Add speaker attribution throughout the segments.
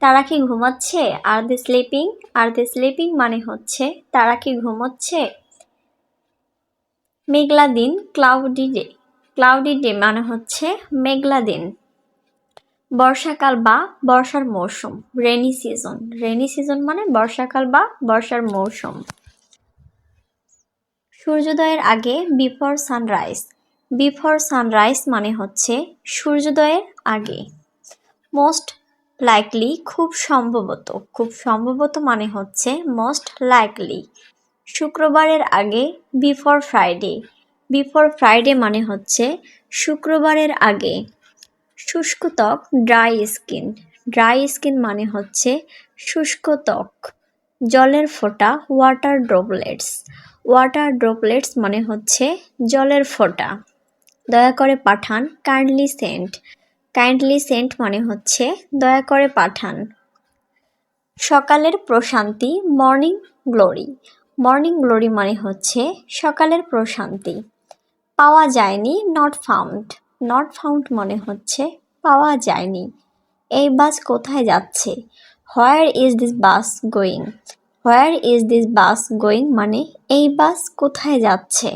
Speaker 1: তারা কি ঘুমাচ্ছে? আর দে স্লিপিং? আর দে স্লিপিং মানে হচ্ছে তারা কি ঘুমোচ্ছে? মেঘলা দিন, ক্লাউডি ডে। ক্লাউডি ডে মানে হচ্ছে মেঘলা দিন। বর্ষাকাল বা বর্ষার মৌসুম, রেনি সিজন। রেনি সিজন মানে বর্ষাকাল বা বর্ষার মৌসুম। সূর্যোদয়ের আগে, বিফোর সানরাইজ। বিফোর সানরাইজ মানে হচ্ছে সূর্যোদয়ের আগে। মোস্ট লাইকলি, খুব সম্ভবত। খুব সম্ভবত মানে হচ্ছে মোস্ট লাইকলি। শুক্রবারের আগে, বিফোর ফ্রাইডে। বিফোর ফ্রাইডে মানে হচ্ছে শুক্রবারের আগে। শুষ্ক ত্বক, ড্রাই স্কিন। ড্রাই স্কিন মানে হচ্ছে শুষ্ক ত্বক। জলের ফোঁটা, ওয়াটার ড্রপলেটস। ওয়াটার ড্রপলেটস মানে হচ্ছে জলের ফোঁটা। দয়া করে পাঠান, কাইন্ডলি সেন্ড। কাইন্ডলি সেন্ড মানে হচ্ছে দয়া করে পাঠান। সকালের প্রশান্তি, মর্নিং গ্লোরি। মর্নিং গ্লোরি মানে হচ্ছে সকালের প্রশান্তি। পাওয়া যায়নি, নট ফাউন্ড। নট ফাউন্ড মানে হচ্ছে পাওয়া যায়নি। এই বাস কোথায় যাচ্ছে? Where is this bus going? Where is this bus going মানে এই বাস কোথায় যাচ্ছে?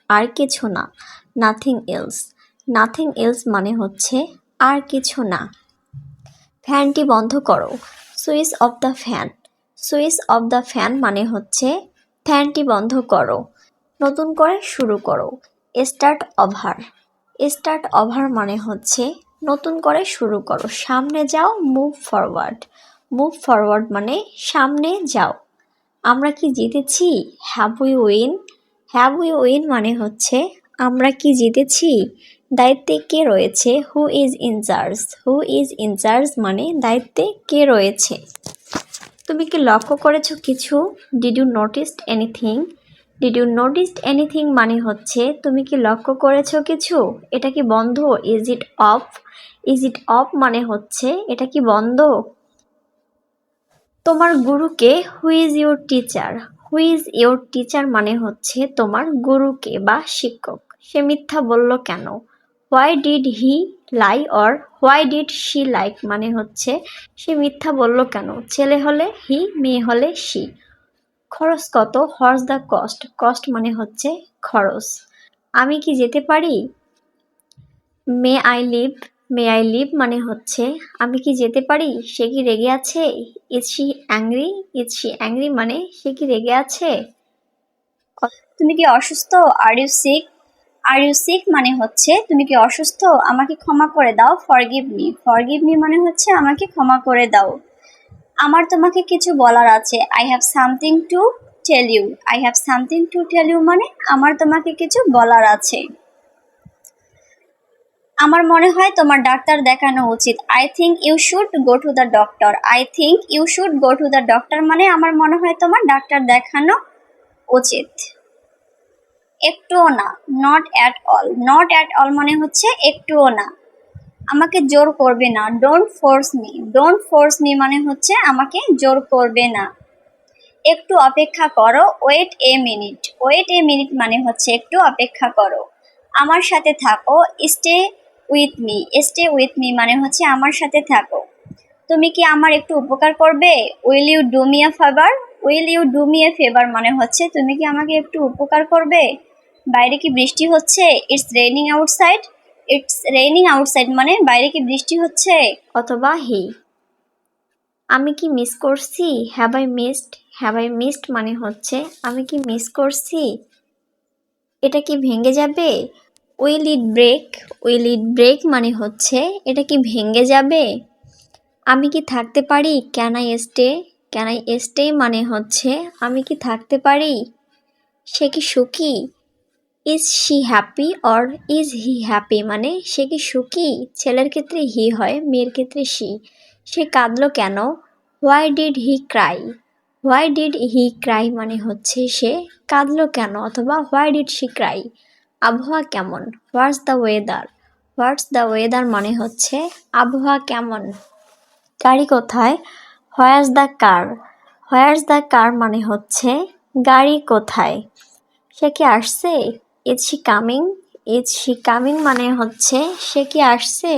Speaker 1: আর কিছু না, নাথিং এলস। নাথিং এলস মানে হচ্ছে আর কিছু না। ফ্যানটি বন্ধ করো, switch off the fan. Switch off the fan মানে হচ্ছে ফ্যানটি বন্ধ করো। নতুন করে শুরু করো, স্টার্ট ওভার। স্টার্ট ওভার মানে হচ্ছে নতুন করে শুরু করো। সামনে যাও, মুভ ফরওয়ার্ড। মুভ ফরওয়ার্ড মানে সামনে যাও। আমরা কি জিতেছি? Have we win? Have we win মানে হচ্ছে আমরা কি জিতেছি? দায়িত্বে কে রয়েছে? Who is in charge? Who is in charge মানে দায়িত্বে কে রয়েছে? তুমি কি লক্ষ্য করেছো কিছু? Did you noticed anything? Did you noticed anything মানে হচ্ছে তুমি কি লক্ষ্য করেছো কিছু? এটা কি বন্ধ? Is it off? Is it off মানে হচ্ছে এটা কি বন্ধ? তোমার গুরুকে? Who is your teacher? Who is your teacher মানে হচ্ছে তোমার গুরুকে বা শিক্ষক। সে মিথ্যা বলল কেন? Why did he lie? Or why did she like মানে হচ্ছে সে মিথ্যা বলল কেন। ছেলে হলে হি, মেয়ে হলে শি। খরচ কত? What's the cost? কস্ট মানে হচ্ছে খরচ। আমি কি যেতে পারি? May I leave? May I leave মানে হচ্ছে আমি কি যেতে পারি? সে কি রেগে আছে? Is she angry? Is she angry মানে সে কি রেগে আছে? তুমি কি অসুস্থ? Are you sick? Are you sick মানে হচ্ছে তুমি কি অসুস্থ? আমাকে ক্ষমা করে দাও, ফরগিভ মি। ফরগিভ মি মানে হচ্ছে আমাকে ক্ষমা করে দাও। আমার তোমাকে কিছু বলার আছে, I have something to tell you. I have something to tell you মানে আমার তোমাকে কিছু বলার আছে। আমার মনে হয় তোমার ডাক্তার দেখানো উচিত, I think you should go to the doctor. I think you should go to the doctor মানে আমার মনে হয় তোমার ডাক্তার দেখানো উচিত। একটুও না, not at all. Not at all মানে হচ্ছে একটুও না। আমাকে জোর করবে না, don't force me. Don't force me মানে হচ্ছে আমাকে জোর করবে না। একটু অপেক্ষা করো, wait a minute. Wait a minute মানে হচ্ছে একটু অপেক্ষা করো। আমার সাথে থাকো, stay with me. Stay with me মানে হচ্ছে আমার সাথে থাকো। তুমি কি আমার একটু উপকার করবে? Will you do me a favour? Will you do me a favour মানে হচ্ছে তুমি কি আমাকে একটু উপকার করবে? বাইরে কি বৃষ্টি হচ্ছে? It's raining outside. It's raining outside মানে বাইরে কি বৃষ্টি হচ্ছে? অথবা হি। আমি কি মিস করছি? Have I missed? Have I missed মানে হচ্ছে আমি কি মিস করছি? এটা কি ভেঙে যাবে? Will it break? Will it break মানে হচ্ছে এটা কি ভেঙে যাবে? আমি কি থাকতে পারি? Can I stay? Can I stay মানে হচ্ছে আমি কি থাকতে পারি? সে কি সুখী? Is she happy? Or is he happy মানে সে কি সুখী? ছেলের ক্ষেত্রে হি হয়, মেয়ের ক্ষেত্রে শি। সে কাঁদলো কেন? Why did he Cry? Why did he Cry মানে হচ্ছে সে কাঁদলো কেন, অথবা হোয়াই ডিড শি ক্রাই। আবহাওয়া কেমন? What's the weather? What's the weather মানে হচ্ছে আবহাওয়া কেমন। গাড়ি কোথায়? হোয়ারস দ্য কার? হোয়ারস দ্য কার মানে হচ্ছে গাড়ি কোথায়। সে কি আসছে? Is she coming? Is she coming মানে হচ্ছে সে কি আসছে।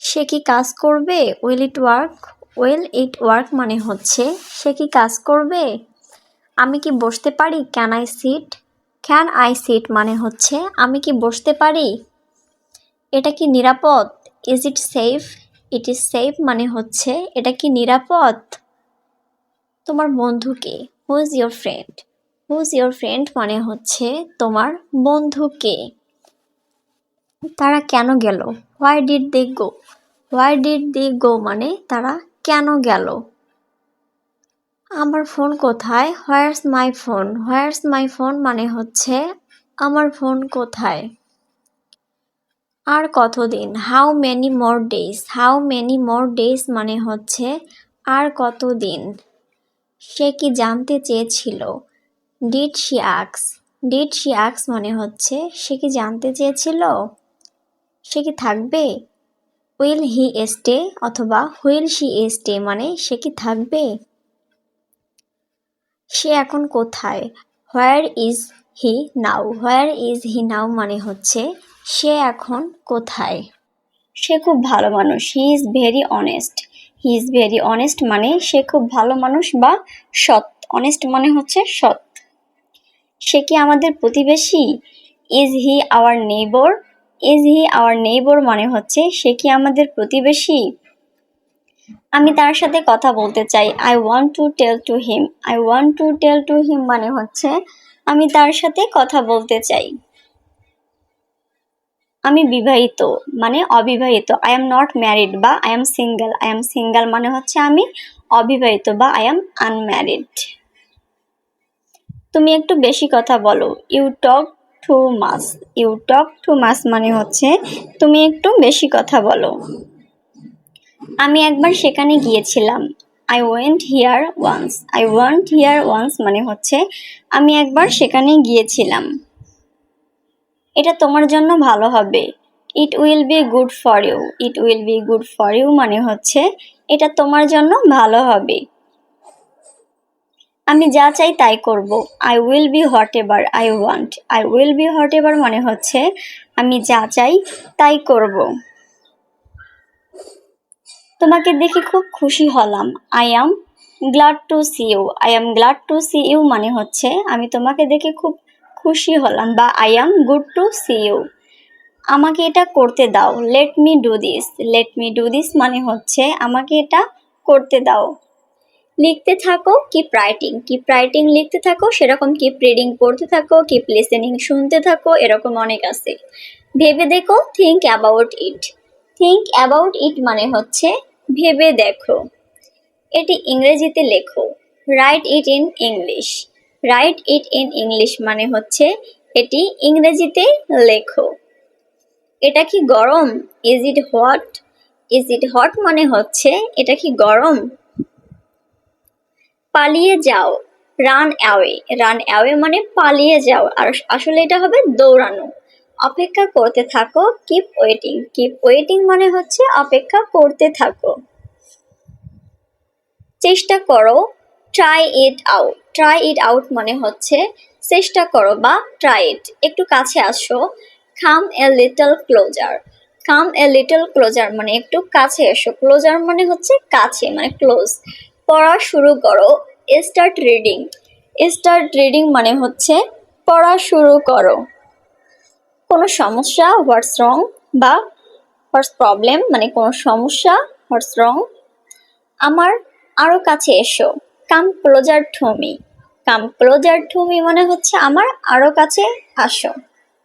Speaker 1: সে কি কাজ করবে? Will it work? Will it work মানে হচ্ছে সে কি কাজ করবে? আমি কি বসতে পারি? Can I sit? Can I sit মানে হচ্ছে আমি কি বসতে পারি? এটা কি নিরাপদ? Is it safe? It is safe মানে হচ্ছে এটা কি নিরাপদ? তোমার বন্ধু কে? Who is your friend? Who is your friend মানে হচ্ছে তোমার বন্ধু কে? তারা কেন গেল? Why did they go? Why did they go মানে তারা কেন গেল? আমার ফোন কোথায়? হোয়ারস মাই ফোন? হোয়ারস মাই ফোন মানে হচ্ছে আমার ফোন কোথায়? আর কতদিন? How many more days? How many more days মানে হচ্ছে আর কতদিন? সে কি জানতে চেয়েছিল? ডিড শি আক্স? ডিড শি আক্স মানে হচ্ছে সে কি জানতে চেয়েছিল? সে কি থাকবে? উইল হি স্টে অথবা হুইল শি স্টে মানে সে কি থাকবে? সে এখন কোথায়? Where is he now? Where is he নাও মানে হচ্ছে সে এখন কোথায়? সে খুব ভালো মানুষ। He is very honest. He is very honest মানে সে খুব ভালো মানুষ বা সৎ। অনেস্ট মানে হচ্ছে সৎ। সে কি আমাদের প্রতিবেশী? Is he our neighbour? Is he our neighbour মানে হচ্ছে সে কি আমাদের প্রতিবেশী? আমি তার সাথে কথা বলতে চাই। I want to tell to him. I want to tell to him মানে হচ্ছে আমি তার সাথে কথা বলতে চাই। আমি বিবাহিত মানে অবিবাহিত। আই এম নট ম্যারিড বা I am single. I am single মানে হচ্ছে আমি অবিবাহিত বা আই এম আনম্যারিড। তুমি একটু বেশি কথা বলো। You talk too much. You talk too much মানে হচ্ছে তুমি একটু বেশি কথা বলো। আমি একবার সেখানে গিয়েছিলাম। I went here once. I went here once মানে হচ্ছে আমি একবার সেখানে গিয়েছিলাম। এটা তোমার জন্য ভালো হবে। It will be good for you. It will be good for you মানে হচ্ছে এটা তোমার জন্য ভালো হবে। আমি যা চাই তাই করব। I will be what ever I want. I will be what ever মানে হচ্ছে আমি যা চাই তাই করব। তোমাকে দেখে খুব খুশি হলাম। I am glad to see you. I am glad to see you মানে হচ্ছে আমি তোমাকে দেখে খুব খুশি হলাম বা I am good to see you. আমাকে এটা করতে দাও। Let me do this. Let me do this মানে হচ্ছে আমাকে এটা করতে দাও। লিখতে থাকো, কিপ রাইটিং। কিপ রাইটিং লিখতে থাকো, সেরকম কিপ রিডিং পড়তে থাকো, কিপ লিসেনিং শুনতে থাকো, এরকম অনেক আছে। ভেবে দেখো, think about it. Think about it মানে হচ্ছে ভেবে দেখো। এটি ইংরেজিতে লেখো। Right it in English. Right it in English মানে হচ্ছে এটি ইংরেজিতে লেখো। এটা কি গরম? Is it hot? Is it hot মানে হচ্ছে এটা কি গরম? পালিয়ে যাও। Run away. রান অ্যাওয়ে মানে পালিয়ে যাও, আর আসলে এটা হবে দৌড়ানো। অপেক্ষা করতে থাকো, কিপ ওয়েটিং। কিপ ওয়েটিং মানে হচ্ছে অপেক্ষা করতে থাকো। চেষ্টা করো, try it out. Try it out মানে হচ্ছে চেষ্টা করো বা ট্রাই ইট। একটু কাছে আসো, come a little closer. Come a little closer মানে একটু কাছে এসো। ক্লোজার মানে হচ্ছে কাছে, মানে ক্লোজ। পড়া শুরু করো, স্টার্ট রিডিং। স্টার্ট রিডিং মানে হচ্ছে পড়া শুরু করো। কোনো সমস্যা, হোয়াটস রং বা হোয়াটস প্রবলেম মানে কোনো সমস্যা, হোয়াটস রং। আমার আরো কাছে এসো, come closer to me. Come closer to me মানে হচ্ছে আমার আরো কাছে আসো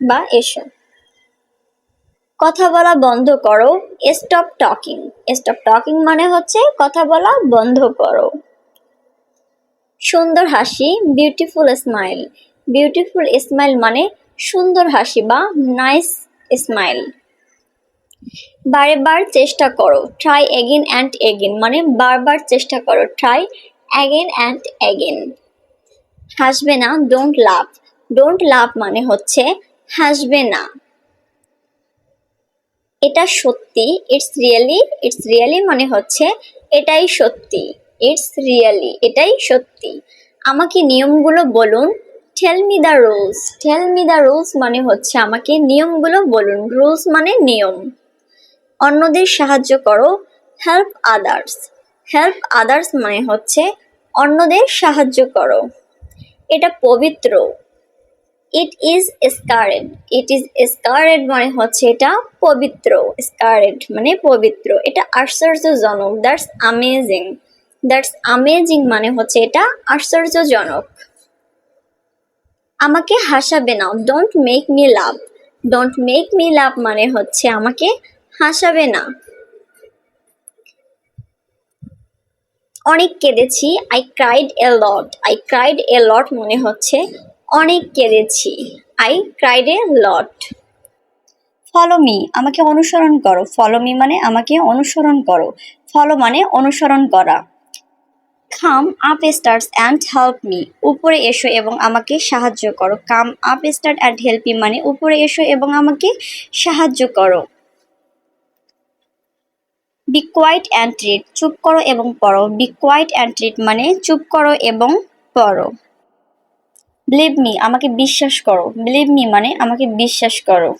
Speaker 1: বা এসো। কথা বলা বন্ধ করো, স্টপ টকিং। স্টপ টকিং মানে হচ্ছে কথা বলা বন্ধ করো। সুন্দর হাসি, বিউটিফুল স্মাইল। বিউটিফুল স্মাইল মানে সুন্দর হাসি বা নাইস স্মাইল। বারে বার চেষ্টা করো, ট্রাই এগেন অ্যান্ড এগেন মানে বারবার চেষ্টা করো, ট্রাই অ্যাগেন অ্যান্ড অ্যাগেন। হাসবে না, ডোন্ট লাভ। ডোন্ট লাভ মানে হচ্ছে হাসবে না। এটা সত্যি, ইটস রিয়েলি। ইটস রিয়েলি মানে হচ্ছে এটাই সত্যি। ইটস রিয়েলি এটাই সত্যি। আমাকে নিয়মগুলো বলুন, tell me the rules. Tell me the rules মানে হচ্ছে আমাকে নিয়মগুলো বলুন। রুলস মানে নিয়ম। অন্যদের সাহায্য করো, হেল্প আদার্স। হেল্প আদার্স মানে হচ্ছে অন্যদের সাহায্য করো। এটা পবিত্র, ইট ইজ স্কারেড। ইট ইজ স্কারেড মানে হচ্ছে এটা পবিত্র, স্কারেড মানে পবিত্র। এটা আশ্চর্যজনক, দ্যাটস অ্যামেজিং। দ্যাটস অ্যামেজিং মানে হচ্ছে এটা আশ্চর্যজনক। আমাকে হাসাবে না, don't make me love. Don't make me love মানে হচ্ছে আমাকে হাসাবে না। অনেক কেঁদেছি, I cried a lot. I cried a lot মনে হচ্ছে অনেক কেঁদেছি, I cried a lot. Follow me, আমাকে অনুসরণ করো। ফলো মি মানে আমাকে অনুসরণ করো। ফলো মানে অনুসরণ করা। Come up stars and help me, উপরে এসো এবং আমাকে সাহায্য করো। Come up start and help me মানে উপরে এসো এবং আমাকে সাহায্য করো। বি কোয়াইট অ্যান্ড রিড, চুপ করো এবং পড়ো। বি কোয়াইট অ্যান্ড রিড মানে চুপ করো এবং পড়ো। বিলিভ মি, আমাকে বিশ্বাস করো। বিলিভ মি মানে আমাকে বিশ্বাস করো।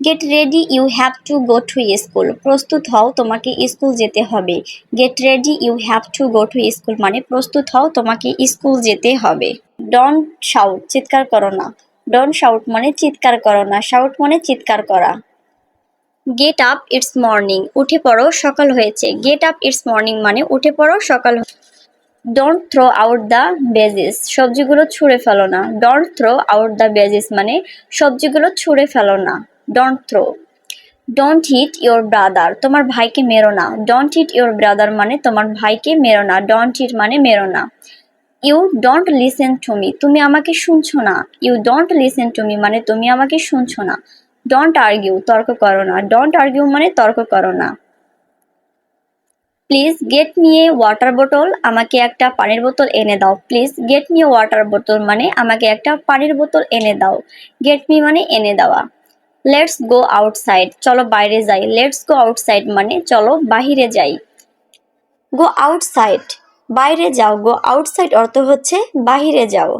Speaker 1: Get ready, you have to go to school, প্রস্তুত হও তোমাকে স্কুল যেতে হবে। Get ready, you have to go to school মানে প্রস্তুত হও তোমাকে স্কুল যেতে হবে। ডোন্ট শাউট, চিৎকার করো না। ডোন্ট শাউট মানে চিৎকার করো না। শাউট মানে চিৎকার করা। গেট আপ, ইটস মর্নিং, উঠে পড়ো সকাল হয়েছে। গেট আপ, ইটস মর্নিং মানে উঠে পড়ো সকাল। Don't throw out the veggies, সবজিগুলো ছুঁড়ে ফেলো না। Don't throw out the veggies মানে সবজিগুলো ছুঁড়ে ফেলো না। Don't throw. Don't hit your brother, তোমার ভাইকে মেরো না। ডোন্ট হিট ইওর ব্রাদার মানে তোমার ভাইকে মেরো না। ডোন্ট হিট মানে মেরো না। You don't listen to me, তুমি আমাকে শুনছো না। You don't listen to me মানে তুমি আমাকে শুনছো না। ডোন্ট আর্গিউ, তর্ক করো না। ডোন্ট আর্গিউ মানে তর্ক করো না। Please get me a water বোতল, আমাকে একটা পানির বোতল এনে দাও। Please get me a water বোতল মানে আমাকে একটা পানির বোতল এনে দাও। গেট মি মানে এনে দেওয়া। লেটস গো আউটসাইড, চলো বাইরে যাই। লেটস গো আউটসাইড মানে চলো বাহিরে যাই। গো আউটসাইড, বাইরে যাও। গো আউটসাইড অর্থ হচ্ছে বাহিরে যাও।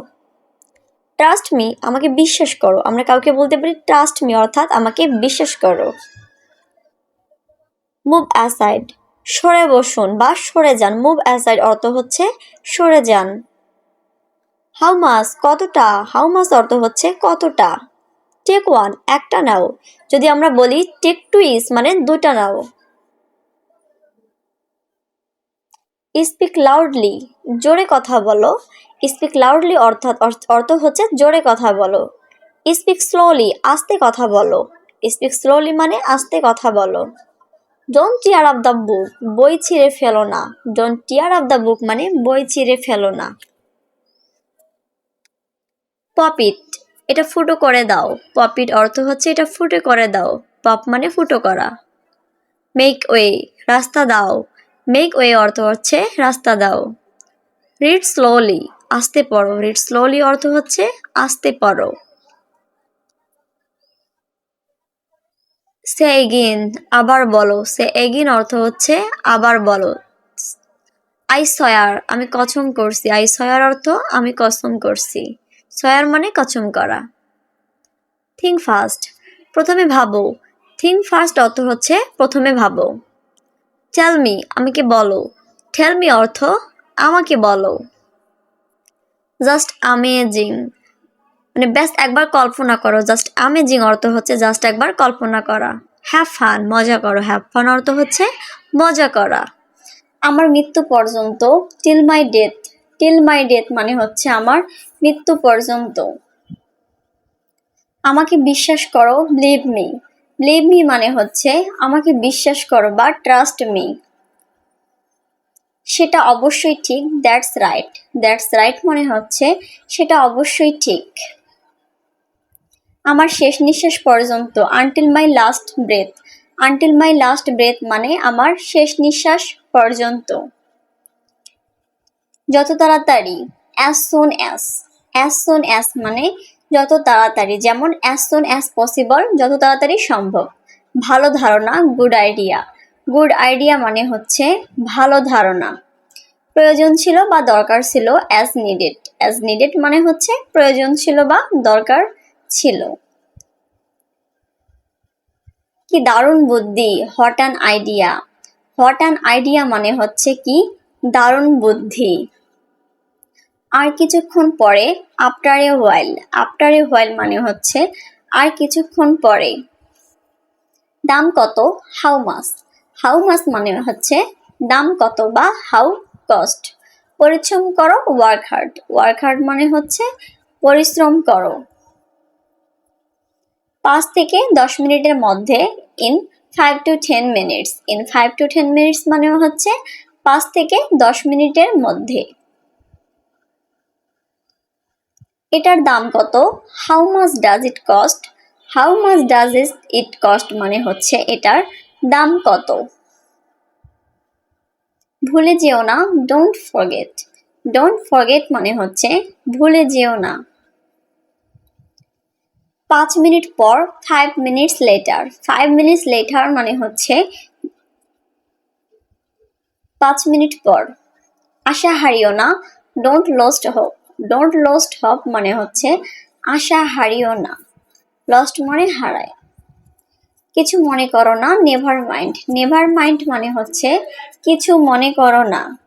Speaker 1: ট্রাস্ট মি, আমাকে বিশ্বাস করো। আমরা কাউকে বলতে পারি ট্রাস্ট মি অর্থাৎ আমাকে বিশ্বাস করো। মুভ অ্যাসাইড, সরে বসুন বা সরে যান। মুভ অ্যাসাইড অর্থ হচ্ছে সরে যান। হাউ মাচ, কতটা। হাউ মাচ অর্থ হচ্ছে কতটা। টেক ওয়ান, একটা নাও। যদি আমরা বলি টেক টু ইস মানে দুটা নাও। স্পিক লাউডলি, জোরে কথা বলো। স্পিক লাউডলি অর্থাৎ অর্থ হচ্ছে জোরে কথা বলো। স্পিক স্লোলি, আস্তে কথা বলো। স্পিক স্লোলি মানে আস্তে কথা বলো। Don't tear up the book, বই ছিঁড়ে ফেলো না। Don't tear up the book মানে বই ছিঁড়ে ফেলো না। পপ ইট, এটা ফুটো করে দাও। পপ ইট অর্থ হচ্ছে এটা ফুটো করে দাও। পপ মানে ফুটো করা। মেক ওয়ে, রাস্তা দাও। মেক ওয়ে অর্থ হচ্ছে রাস্তা দাও। রিড স্লোলি, আস্তে পড়ো। রিড স্লোলি অর্থ হচ্ছে আস্তে পড়ো। সে এগেইন, আবার বলো। সে এগেইন অর্থ হচ্ছে আবার বলো। আই সয়ার, আমি কসম করছি। আই সয়ার অর্থ আমি কসম করছি। সয়ার মানে কসম করা। থিঙ্ক ফার্স্ট, প্রথমে ভাবো। থিঙ্ক ফার্স্ট অর্থ হচ্ছে প্রথমে ভাবো। টেল মি, আমাকে বলো। টেল মি অর্থ আমাকে বলো। জাস্ট অ্যামেজিং মানে ব্যাস একবার কল্পনা করো। জাস্ট অ্যামেজিং অর্থ হচ্ছে জাস্ট একবার কল্পনা করা। হ্যাভ ফান, মজা করো। হ্যাভ ফান অর্থ হচ্ছে মজা করা। আমার মৃত্যু পর্যন্ত, till my death. Till my death মানে হচ্ছে আমার মৃত্যু পর্যন্ত। আমাকে বিশ্বাস করো, বিলিভ মি। বিলিভ মি মানে হচ্ছে আমাকে বিশ্বাস করো বা ট্রাস্ট মি। সেটা অবশ্যই ঠিক, দ্যাটস রাইট। দ্যাটস রাইট মানে হচ্ছে সেটা অবশ্যই ঠিক। আমার শেষ নিঃশ্বাস পর্যন্ত, আনটিল মাই লাস্ট ব্রেথ। আনটিল মাই লাস্ট ব্রেথ মানে আমার শেষ নিঃশ্বাস পর্যন্ত। যত তাড়াতাড়ি, as soon as. As soon as মানে যত তাড়াতাড়ি, যেমন অ্যাজ সুন অ্যাজ পসিবল, যত তাড়াতাড়ি সম্ভব। ভালো ধারণা, গুড আইডিয়া। গুড আইডিয়া মানে হচ্ছে ভালো ধারণা। প্রয়োজন ছিল বা দরকার ছিল, অ্যাজ নিডেড। অ্যাজ নিডেড মানে হচ্ছে প্রয়োজন ছিল বা দরকার ছিল। কি দারুণ বুদ্ধি, what an idea. What an idea মানে হচ্ছে কি দারুণ বুদ্ধি। আর কিছুক্ষণ পরে, after a while. After a while মানে হচ্ছে আর কিছুক্ষণ পরে। দাম কত, হাউ মাস। হাউ মাস মানে হচ্ছে দাম কত বা হাউ কস্ট। পরিশ্রম করো, ওয়ার্ক হার্ড। ওয়ার্ক হার্ড মানে হচ্ছে পরিশ্রম করো। 5 থেকে 10 মিনিটের মধ্যে, in 5 to 10 minutes। In 5 to 10 minutes মানে হচ্ছে 5 থেকে 10 মিনিটের মধ্যে। এটার দাম কত, how much does it cost. How much does it cost মানে হচ্ছে এটার দাম কত। ভুলে যেও না, ডোন্ট ফরগেট। ডোন্ট ফরগেট মানে হচ্ছে ভুলে যেও না। 5 মিনিট পর, 5 minutes later। 5 minutes later মানে হচ্ছে 5 মিনিট পর। আশা হারিও না, don't lost hope. Don't lost hope মানে হচ্ছে আশা হারিও না। লস্ট মানে হারায়। কিছু মনে করো না, নেভার মাইন্ড। নেভার মাইন্ড মানে হচ্ছে কিছু মনে করো না।